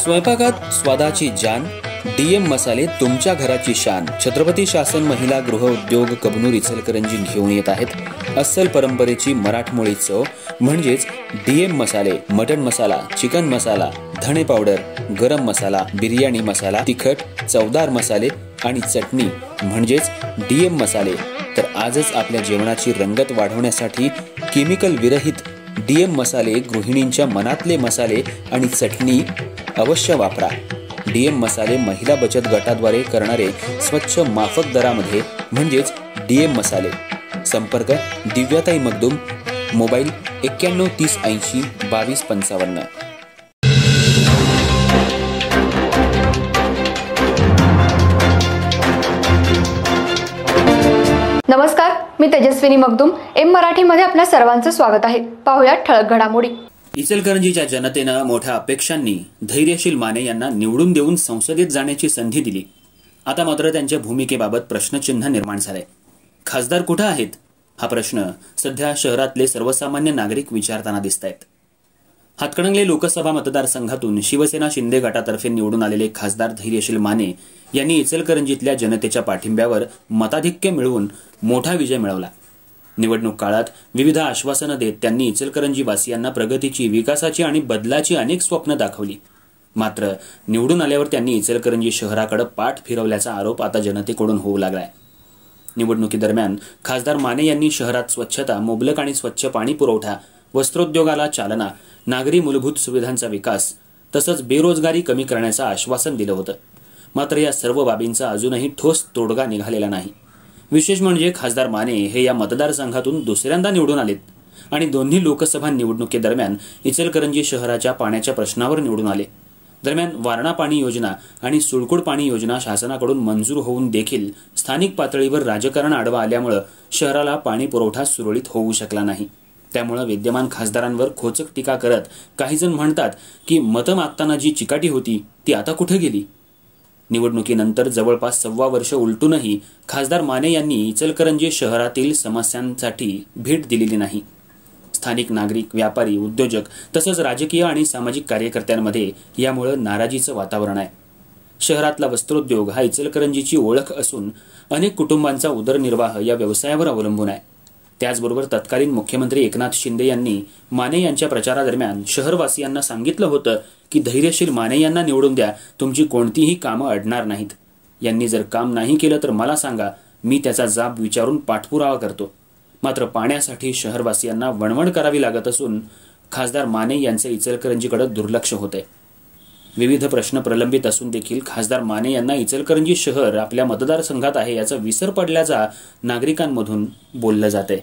स्वयंपाकात स्वादाची जान, डीएम मसाले तुमच्या घराची शान। छत्रपती शासन महिला गृह उद्योग कबनूर इचलकरंजी घेऊन येत आहेत अस्सल परंपरेची मराठमोळी चव म्हणजेच डीएम मसाले। मटन मसाला, चिकन मसाला, धणे पावडर, गरम मसाला, बिर्याणी मसाला, तिखट चवदार मसाले आणि चटणी म्हणजेच डीएम मसाले। तर आजच आपल्या जेवणाची रंगत वाढवण्यासाठी केमिकल विरहित डीएम मसाले, गृहिणींच्या मनातले मसाले आणि चटणी अवश्य वापरा। डीएम मसाले महिला बचत गटाद्वारे करणारे स्वच्छ माफक दरामध्ये म्हणजेच डीएम मसाले। संपर्क दिव्याताई मगदूम, मोबाईल 91 30 80 22 55। नमस्कार, मी तेजस्विनी मगदूम। एम मराठीमध्ये आपल्या सर्वांचं स्वागत आहे। पाहूया ठळक घडामोडी। इचलकरंजीच्या जनतेनं मोठ्या अपेक्षांनी धैर्यशील माने यांना निवडून देऊन संसदेत जाण्याची संधी दिली। आता मात्र त्यांच्या भूमिकेबाबत प्रश्नचिन्ह निर्माण झाले। खासदार कुठे आहेत हा प्रश्न सध्या शहरातले सर्वसामान्य नागरिक विचारताना दिसतायत। हातकणंगले लोकसभा मतदारसंघातून शिवसेना शिंदे गटातर्फे निवडून आलेले खासदार धैर्यशील माने यांनी इचलकरंजीतल्या जनतेच्या पाठिंब्यावर मताधिक्य मिळवून मोठा विजय मिळवला। निवडणूक काळात विविध आश्वासनं देत त्यांनी इचलकरंजी वासियांना प्रगतीची, विकासाची आणि बदलाची अनेक स्वप्न दाखवली। मात्र निवडून आल्यावर त्यांनी इचलकरंजी शहराकडे पाठ फिरवल्याचा आरोप आता जनतेकडून होऊ लागलाय। निवडणुकीदरम्यान खासदार माने यांनी शहरात स्वच्छता, मुबलक आणि स्वच्छ पाणी पुरवठा, वस्त्रोद्योगाला चालना, नागरी मूलभूत सुविधांचा विकास तसंच बेरोजगारी कमी करण्याचं आश्वासन दिलं होतं। मात्र या सर्व बाबींचा अजूनही ठोस तोडगा निघालेला नाही। विशेष म्हणजे खासदार माने हे या मतदारसंघातून दुसऱ्यांदा निवडून आलेत आणि दोन्ही लोकसभा निवडणुकीदरम्यान इचलकरंजी शहराच्या पाण्याच्या प्रश्नावर निवडून आले। दरम्यान वारणा पाणी योजना आणि सुळकुड पाणी योजना शासनाकडून मंजूर होऊन देखील स्थानिक पातळीवर राजकारण आडवा आल्यामुळे शहराला पाणी पुरवठा सुरळीत होऊ शकला नाही। त्यामुळे विद्यमान खासदारांवर खोचक टीका करत काही जण म्हणतात की मतं मागताना जी चिकाटी होती ती आता कुठे गेली। निवडणुकीनंतर जवळपास 1.25 वर्ष उलटूनही खासदार माने यांनी इचलकरंजी शहरातील समस्यांसाठी भेट दिलेली नाही। स्थानिक नागरिक, व्यापारी, उद्योजक तसंच राजकीय आणि सामाजिक कार्यकर्त्यांमध्ये यामुळे नाराजीचं वातावरण आहे। शहरातला वस्त्रोद्योग हा इचलकरंजीची ओळख असून अनेक कुटुंबांचा उदरनिर्वाह या व्यवसायावर अवलंबून आहे। त्याचबरोबर तत्कालीन मुख्यमंत्री एकनाथ शिंदे यांनी माने यांच्या प्रचारादरम्यान शहरवासियांना सांगितलं होतं की धैर्यशील माने यांना निवडून द्या, तुमची कोणतीही कामं अडणार नाहीत। यांनी जर काम नाही केलं तर मला सांगा, मी त्याचा जाब विचारून पाठपुरावा करतो। मात्र पाण्यासाठी शहरवासियांना वणवण करावी लागत असून खासदार माने यांचे इचलकरंजीकडे दुर्लक्ष होते। विविध प्रश्न प्रलंबित असून देखील खासदार माने यांना इचलकरंजी शहर आपल्या मतदारसंघात आहे याचा विसर पडल्याचा नागरिकांमधून बोललं जाते।